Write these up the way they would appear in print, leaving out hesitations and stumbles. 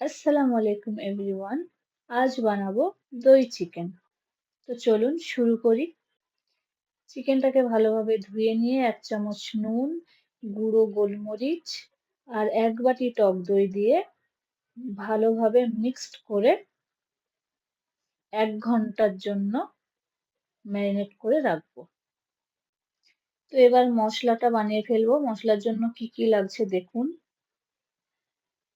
আসসালামু আলাইকুম এভরিওয়ান। আজ বানাবো দই চিকেন। তো চলুন শুরু করি। চিকেনটাকে ভালোভাবে ধুয়ে নিয়ে 1 চামচ নুন, গুঁড়ো গোলমরিচ আর 1 বাটি টক দই দিয়ে ভালোভাবে মিক্সড করে 1 ঘন্টার জন্য ম্যারিনেট করে রাখবো। তো এবার মশলাটা বানিয়ে ফেলবো। মশলার জন্য কি কি লাগছে দেখুন।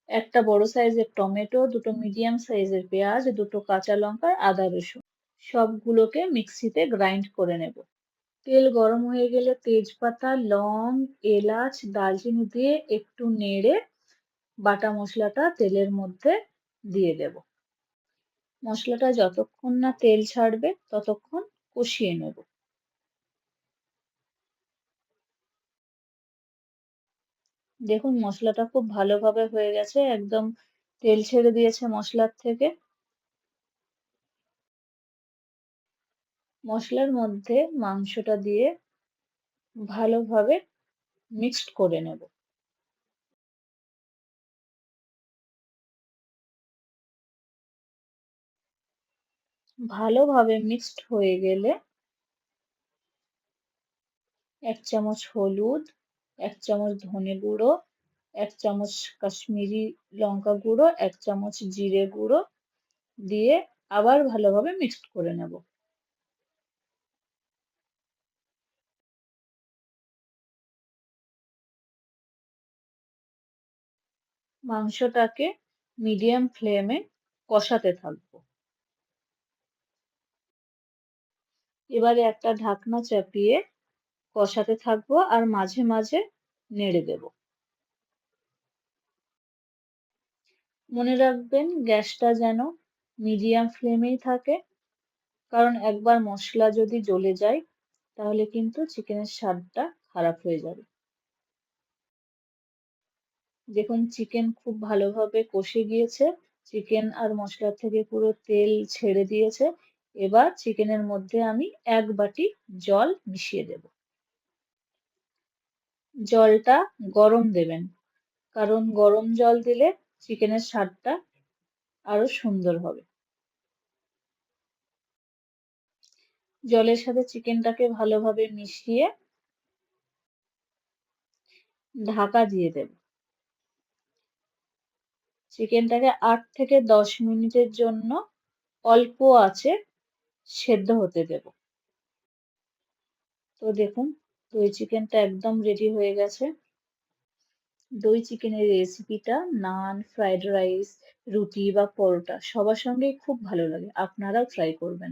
একটা বড় সাইজের টমেটো, দুটো মিডিয়াম সাইজের পেঁয়াজ, দুটো কাঁচা লঙ্কা, আদা রসুন। সবগুলোকে মিক্সিতে গ্রাইন্ড করে নেব। তেল গরম হয়ে গেলে তেজপাতা, লং, এলাচ, দারচিনি দিয়ে একটু নেড়ে বাটা মশলাটা তেলের মধ্যে দিয়ে দেব। মশলাটা যতক্ষণ না তেল ছাড়বে ততক্ষণ কষিয়ে নেব। দেখুন মশলাটা খুব ভালোভাবে হয়ে গেছে, একদম তেল ছেড়ে দিয়েছে মশলার থেকে। মশলার মধ্যে মাংসটা দিয়ে ভালোভাবে মিক্সড করে নেব। ভালোভাবে মিক্সড হয়ে গেলে 1 চামচ হলুদ, 1 চামচ ধনে গুঁড়ো, 1 চামচ কাশ্মীরি লঙ্কা গুঁড়ো, 1 চামচ জিরে গুঁড়ো দিয়ে আবার ভালোভাবে মিক্সড করে নেব। মাংসটাকে মিডিয়াম ফ্লেমে কষাতে থাকবো। এবারে একটা ঢাকনা চাপিয়ে কষাতে থাকবো আর মাঝে মাঝে নেড়ে দেব। মনে রাখবেন গ্যাসটা যেন মিডিয়াম ফ্লেমেই থাকে, কারণ একবার মশলা যদি জ্বলে যায় তাহলে কিন্তু চিকেনের স্বাদটা খারাপ হয়ে যাবে। দেখুন চিকেন খুব ভালোভাবে কষে গিয়েছে, চিকেন আর মশলা থেকে পুরো তেল ছেড়ে দিয়েছে। এবার চিকেনের মধ্যে আমি 1 বাটি জল মিশিয়ে দেব। জলটা গরম দেবেন, কারণ গরম জল দিলে চিকেনের স্বাদটা আরো সুন্দর হবে। জলের সাথে চিকেনটাকে ভালোভাবে মিশিয়ে ঢাকা দিয়ে দেব। চিকেনটাকে 8 থেকে 10 মিনিটের জন্য অল্প আঁচে সেদ্ধ হতে দেব। তো দেখুন দই চিকেনটা একদম রেডি হয়ে গেছে। দই চিকেনের রেসিপিটা নান, ফ্রাইড রাইস, রুটি বা পরোটা সবার সঙ্গেই খুব ভালো লাগে। আপনারাও ট্রাই করবেন।